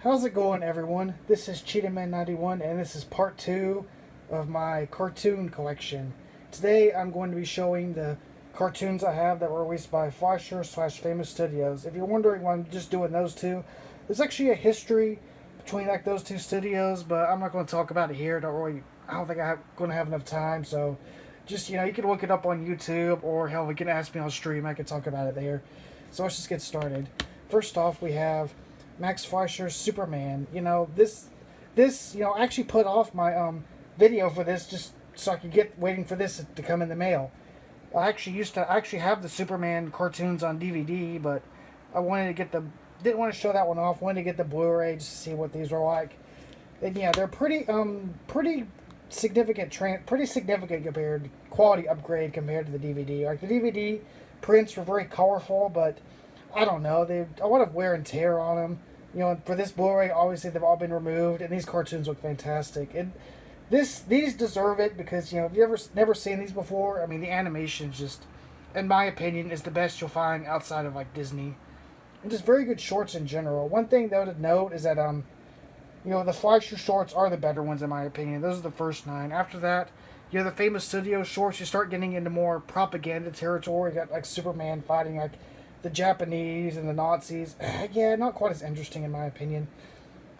How's it going, everyone? This is CheetahMan91, and this is part 2 of my cartoon collection. Today, I'm going to be showing the cartoons I have that were released by Fleischer / Famous Studios. If you're wondering why I'm just doing those two, there's actually a history between those two studios, but I'm not going to talk about it here. I don't think I'm going to have enough time, so just, you can look it up on YouTube, or hell, you can ask me on stream. I can talk about it there. So let's just get started. First off, we have Max Fleischer's Superman. I actually put off my video for this just so I could waiting for this to come in the mail. I actually have the Superman cartoons on DVD, but I wanted to didn't want to show that one off. Wanted to get the Blu-ray just to see what these were like. And yeah, they're pretty significant compared quality upgrade compared to the DVD. Like the DVD prints were very colorful, but I don't know, they a lot of wear and tear on them. For this Blu-ray, obviously they've all been removed, and these cartoons look fantastic. And these deserve it because if you never seen these before, I mean the animation just, in my opinion, is the best you'll find outside of Disney, and just very good shorts in general. One thing though to note is that the Fleischer shorts are the better ones in my opinion. Those are the first 9. After that, the Famous Studio shorts, you start getting into more propaganda territory. You got Superman fighting the Japanese and the Nazis. Yeah, not quite as interesting in my opinion.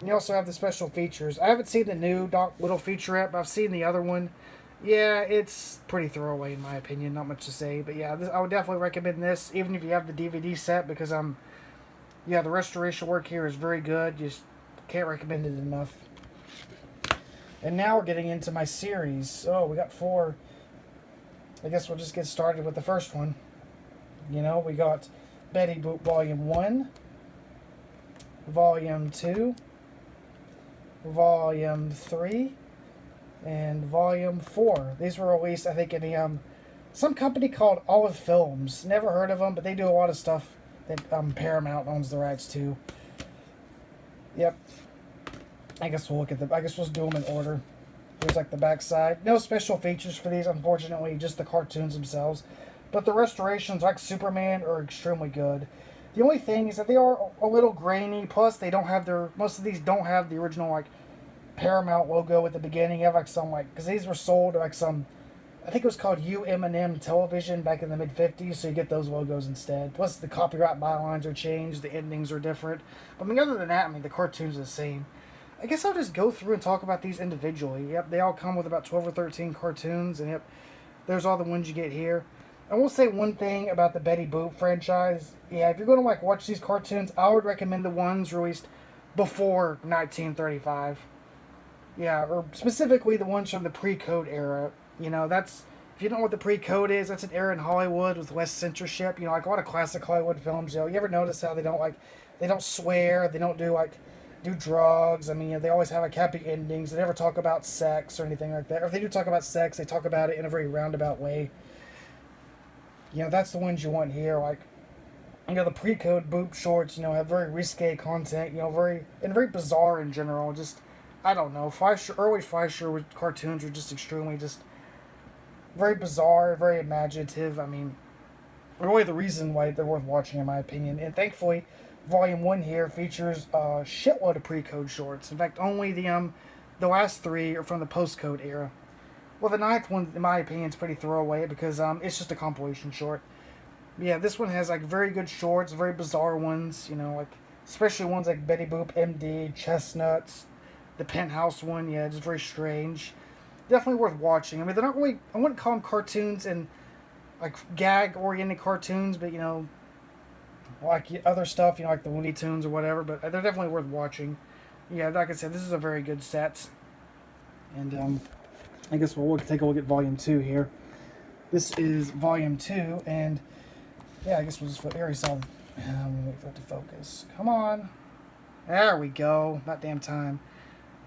And you also have the special features. I haven't seen the new Doc Little featurette, but I've seen the other one. Yeah, it's pretty throwaway in my opinion. Not much to say, but yeah, I would definitely recommend this, even if you have the DVD set, because the restoration work here is very good. Just can't recommend it enough. And now we're getting into my series. Oh, we got 4. I guess we'll just get started with the first one. We got Betty Boop Volume 1, Volume 2, Volume 3, and Volume 4. These were released, I think, in some company called Olive Films. Never heard of them, but they do a lot of stuff that Paramount owns the rights to. Yep. I guess we'll do them in order. Here's the back side. No special features for these, unfortunately, just the cartoons themselves. But the restorations, like Superman, are extremely good. The only thing is that they are a little grainy. Plus, most of these don't have the original Paramount logo at the beginning. You have because these were sold to I think it was called UM&M Television back in the mid-50s, so you get those logos instead. Plus, the copyright bylines are changed, the endings are different. But other than that, the cartoons are the same. I guess I'll just go through and talk about these individually. Yep, they all come with about 12 or 13 cartoons, and yep, there's all the ones you get here. I will say one thing about the Betty Boop franchise. Yeah, if you're going to watch these cartoons, I would recommend the ones released before 1935. Yeah, or specifically the ones from the pre-code era. That's, if you don't know what the pre-code is, that's an era in Hollywood with less censorship. A lot of classic Hollywood films. You ever notice how they don't swear, they don't do drugs. They always have happy endings. They never talk about sex or anything like that. Or if they do talk about sex, they talk about it in a very roundabout way. That's the ones you want here. The pre-code Boop shorts, have very risque content, very bizarre in general. Just, I don't know. Early Fleischer cartoons were just extremely, just very bizarre, very imaginative. Really the reason why they're worth watching, in my opinion. And thankfully, Volume 1 here features a shitload of pre-code shorts. In fact, only the last 3 are from the post-code era. Well, the 9th one, in my opinion, is pretty throwaway because it's just a compilation short. Yeah, this one has very good shorts, very bizarre ones. Especially ones like Betty Boop, MD, Chestnuts, the Penthouse one. Yeah, just very strange. Definitely worth watching. They're not really, I wouldn't call them cartoons and gag-oriented cartoons, but other stuff, like the Looney Tunes or whatever. But they're definitely worth watching. Yeah, like I said, this is a very good set. And I guess we'll take a look at Volume 2 here. This is Volume 2, and yeah, I guess we'll just I already saw. Wait for it to focus. Come on. There we go. About damn time.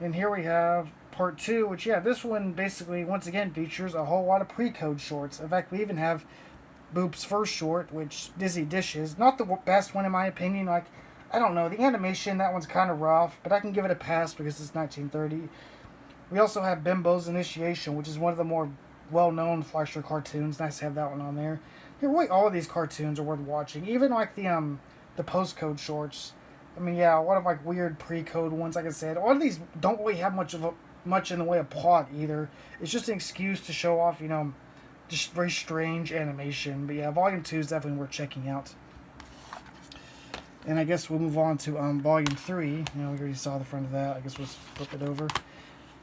And here we have Part 2, which, yeah, this one basically, once again, features a whole lot of pre-code shorts. In fact, we even have Boop's first short, which Dizzy Dishes. Not the best one, in my opinion. I don't know. The animation, that one's kind of rough, but I can give it a pass because it's 1930. We also have Bimbo's Initiation, which is one of the more well-known Fleischer cartoons. Nice to have that one on there. Really, all of these cartoons are worth watching. Even the postcode shorts. I mean, yeah, a lot of like weird pre-code ones. Like I said, a lot of these don't really have much in the way of plot either. It's just an excuse to show off, just very strange animation. But yeah, Volume 2 is definitely worth checking out. And I guess we'll move on to Volume 3. We already saw the front of that. I guess we'll flip it over.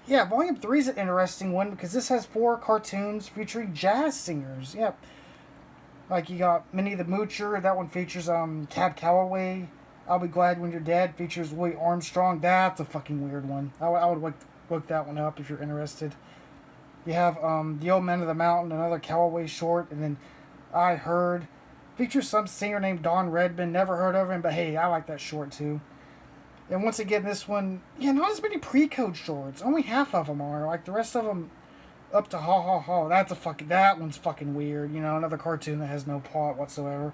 Yeah, Volume 3 is an interesting one because this has 4 cartoons featuring jazz singers. Yeah. Like you got Minnie the Moocher. That one features Cab Calloway. I'll Be Glad When You're Dead features Louis Armstrong. That's a fucking weird one. I would look that one up if you're interested. You have The Old Men of the Mountain, another Calloway short. And then I Heard features some singer named Don Redman. Never heard of him, but hey, I like that short too. And once again, this one, yeah, not as many pre-code shorts. Only half of them are. Like the rest of them, up to Ha Ha Ha. That one's fucking weird. Another cartoon that has no plot whatsoever.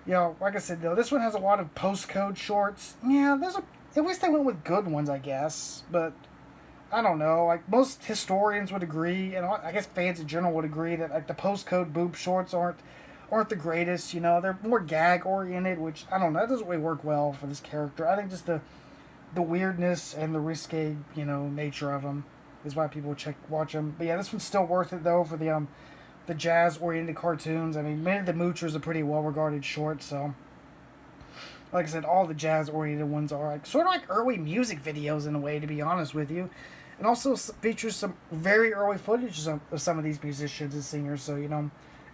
Like I said though, this one has a lot of postcode shorts. Yeah, at least they went with good ones, I guess. But I don't know. Like most historians would agree, and I guess fans in general would agree that like the postcode boob shorts aren't the greatest. They're more gag oriented, which I don't know. That doesn't really work well for this character. I think just the weirdness and the risque, nature of them is why people watch them. But yeah, this one's still worth it though for the jazz-oriented cartoons. I mean, Minnie the Moocher is a pretty well-regarded short, so like I said, all the jazz-oriented ones are like sort of like early music videos in a way, to be honest with you, and also features some very early footage of some of these musicians and singers. So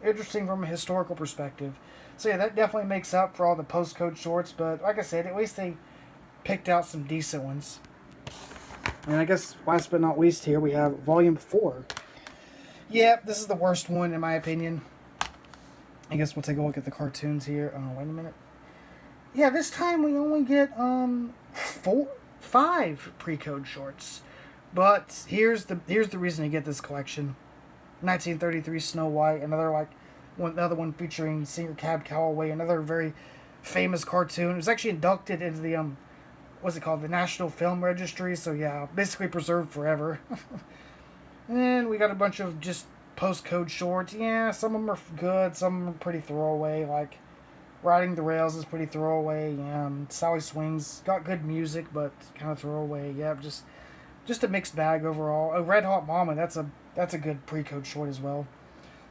interesting from a historical perspective. So yeah, that definitely makes up for all the postcode shorts. But like I said, at least they picked out some decent ones. And I guess last but not least, here we have Volume 4. Yeah, this is the worst one in my opinion. I guess we'll take a look at the cartoons here. Oh, wait a minute. Yeah, this time we only get 5 pre-code shorts. But here's the reason to get this collection. 1933 Snow White, another one featuring singer Cab Calloway, another very famous cartoon. It was actually inducted into the what's it called, the National Film Registry. So yeah, basically preserved forever. And we got a bunch of just postcode shorts. Yeah, some of them are good, some of them are pretty throwaway. Like Riding the Rails is pretty throwaway. Yeah, Sally Swings got good music, but kind of throwaway. Yeah, just a mixed bag overall. A Red Hot Mama, that's a good pre-code short as well.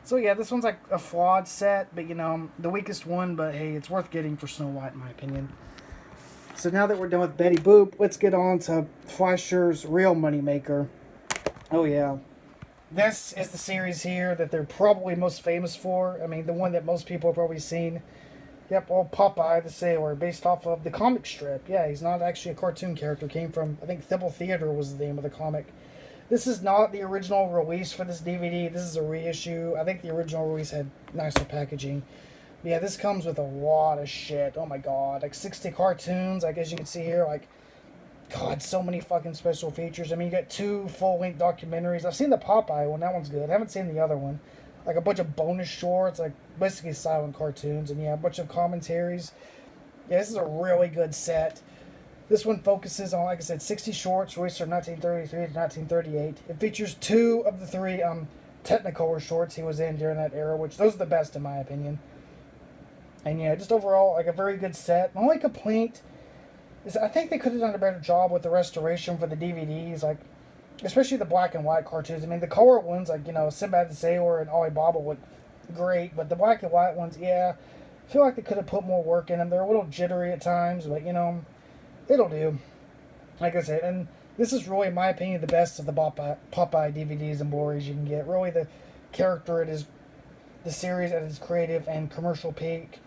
So yeah, this one's like a flawed set, but the weakest one. But hey, it's worth getting for Snow White in my opinion. So now that we're done with Betty Boop, let's get on to Fleischer's real moneymaker. Oh yeah. This is the series here that they're probably most famous for. I mean, the one that most people have probably seen. Yep, old Popeye the Sailor, based off of the comic strip. Yeah, he's not actually a cartoon character. Came from, I think, Thibble Theater was the name of the comic. This is not the original release for this DVD. This is a reissue. I think the original release had nicer packaging. But yeah, this comes with a lot of shit. Oh my god. Like 60 cartoons, I guess you can see here. Like, god, so many fucking special features. I mean, you got 2 full-length documentaries. I've seen the Popeye one. That one's good. I haven't seen the other one. Like a bunch of bonus shorts, like basically silent cartoons. And yeah, a bunch of commentaries. Yeah, this is a really good set. This one focuses on, like I said, 60 shorts released from 1933 to 1938. It features 2 of the 3 Technicolor shorts he was in during that era, which those are the best in my opinion. And yeah, just overall, like a very good set. My only complaint is I think they could have done a better job with the restoration for the DVDs, like especially the black and white cartoons. I mean, the color ones, like Sinbad the Sailor and Alibaba look great, but the black and white ones, yeah, I feel like they could have put more work in them. They're a little jittery at times, but it'll do. Like I said, and this is really, in my opinion, the best of the Popeye DVDs and Blu-rays you can get. Really, the character it is, the series at its creative and commercial peak.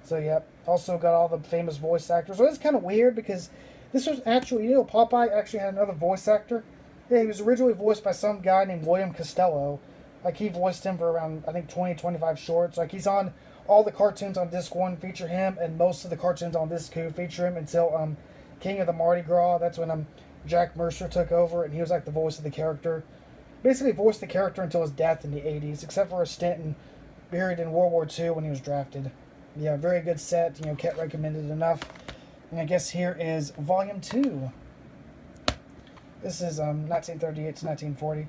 So, yep. Also got all the famous voice actors. So it's kind of weird because this was actually, Popeye actually had another voice actor. Yeah, he was originally voiced by some guy named William Costello. Like, he voiced him for around, I think, 25 shorts. Like, he's on all the cartoons on Disc 1 feature him, and most of the cartoons on Disc 2 feature him until King of the Mardi Gras. That's when Jack Mercer took over, and he was like the voice of the character. Basically voiced the character until his death in the 80s, except for a stint buried in World War II when he was drafted. Yeah, very good set. Can't recommend it enough. And I guess here is Volume 2. This is 1938 to 1940.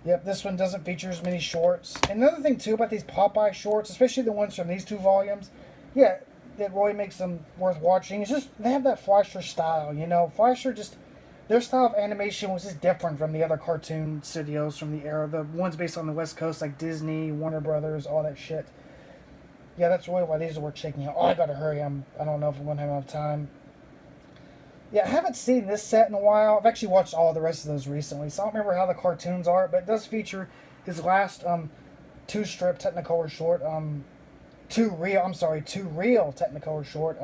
Yep, this one doesn't feature as many shorts. And another thing, too, about these Popeye shorts, especially the ones from these 2 volumes, yeah, that really makes them worth watching is just they have that Fleischer style. You know, Fleischer just their style of animation was just different from the other cartoon studios from the era. The ones based on the West Coast, like Disney, Warner Brothers, all that shit. Yeah, that's really why these are worth checking out. Oh, I gotta hurry. I don't know if I'm gonna have enough time. Yeah, I haven't seen this set in a while. I've actually watched all the rest of those recently, so I don't remember how the cartoons are, but it does feature his last two-strip Technicolor short, two real Technicolor short,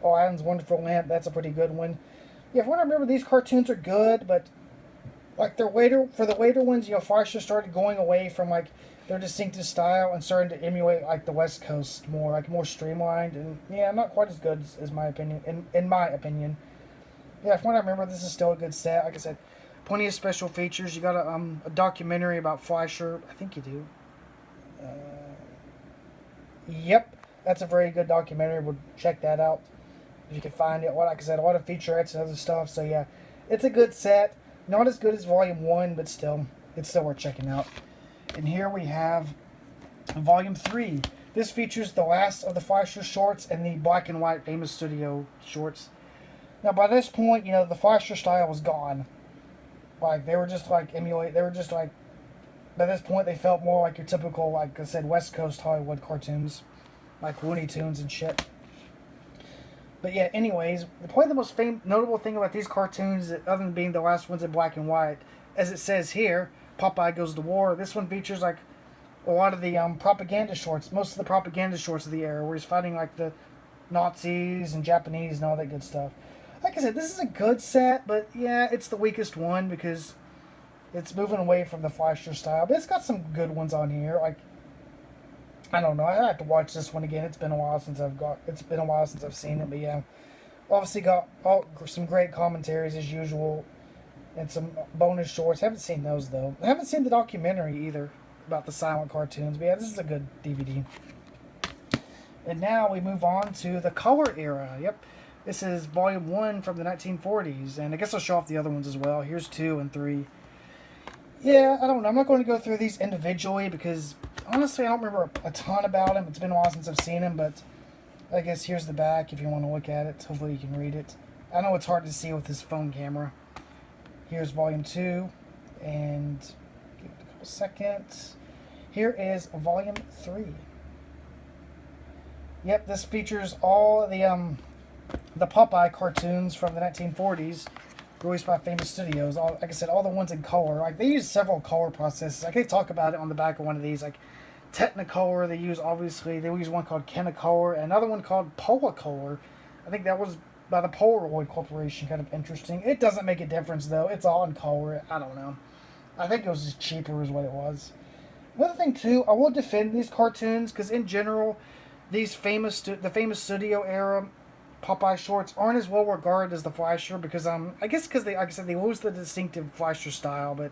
Oh Island's Wonderful Lamp. That's a pretty good one. Yeah, from what I remember, these cartoons are good, but like the later ones, you know, Fleischer started going away from like their distinctive style and starting to emulate like the West Coast more, like more streamlined, and yeah, not quite as good as my opinion. In my opinion, yeah, from what I remember, this is still a good set. Like I said, plenty of special features. You got a documentary about Fleischer. I think you do. Yep, that's a very good documentary. We'll check that out if you can find it. Like I said, a lot of featurettes and other stuff. So yeah, it's a good set. Not as good as Volume 1, but still, it's still worth checking out. And here we have Volume 3. This features the last of the Fleischer shorts and the black and white Famous Studio shorts. Now, by this point, you know, the Fleischer style was gone. Like, they were just like by this point, they felt more like your typical, like I said, West Coast Hollywood cartoons, like Looney Tunes and shit. But yeah, anyways, probably the most notable thing about these cartoons, other than being the last ones in black and white, as it says here, Popeye Goes to War. This one features like a lot of the propaganda shorts, most of the propaganda shorts of the era, where he's fighting like the Nazis and Japanese and all that good stuff. Like I said, this is a good set, but yeah, it's the weakest one because it's moving away from the Fleischer style. But it's got some good ones on here. Like, I don't know. I have to watch this one again. It's been a while since I've seen it. But yeah, obviously got some great commentaries as usual, and some bonus shorts. Haven't seen those though. I haven't seen the documentary either about the silent cartoons. But yeah, this is a good DVD. And now we move on to the color era. Yep, this is Volume 1 from the 1940s, and I guess I'll show off the other ones as well. Here's 2 and 3. Yeah, I don't know. I'm not going to go through these individually because honestly, I don't remember a ton about them. It's been a while since I've seen them, but I guess here's the back if you want to look at it. Hopefully you can read it. I know it's hard to see with this phone camera. Here's Volume 2, and give it a couple seconds. Here is Volume 3. Yep, this features all the Popeye cartoons from the 1940s. Released by Famous Studios. Like I said, all the ones in color. Like, they use several color processes. Like, they talk about it on the back of one of these. Like, Technicolor, they use one called Kinacolor, and another one called Polacolor. I think that was by the Polaroid Corporation. Kind of interesting. It doesn't make a difference, though. It's all in color. I don't know. I think it was just cheaper is what it was. Another thing, too, I will defend these cartoons, because in general, the Famous Studio era Popeye shorts aren't as well regarded as the Fleischer because I guess because they, like I said, they lose the distinctive Fleischer style, but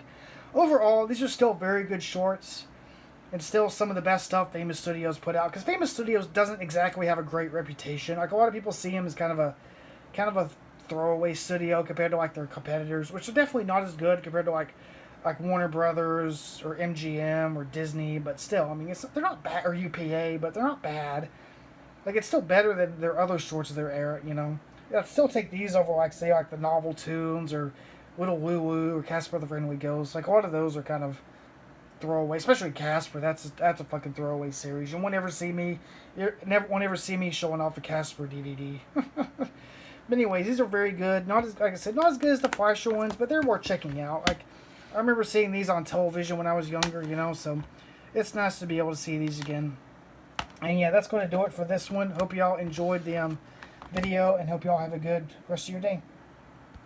overall these are still very good shorts and still some of the best stuff Famous Studios put out, because Famous Studios doesn't exactly have a great reputation. Like, a lot of people see them as kind of a throwaway studio compared to like their competitors, which are definitely not as good compared to like Warner Brothers or MGM or Disney, but still, I mean, they're not bad, or UPA, but they're not bad. Like, it's still better than their other shorts of their era, you know. I'd still take these over, like, say, like the Novel Tunes or Little Woo Woo or Casper the Friendly Ghost. Like, a lot of those are kind of throwaway, especially Casper. That's a fucking throwaway series. You won't ever see me showing off a Casper DVD. But anyways, these are very good. Not as, like I said, not as good as the Fleischer ones, but they're worth checking out. Like, I remember seeing these on television when I was younger, you know, so it's nice to be able to see these again. And yeah, that's going to do it for this one. Hope y'all enjoyed the video, and hope y'all have a good rest of your day.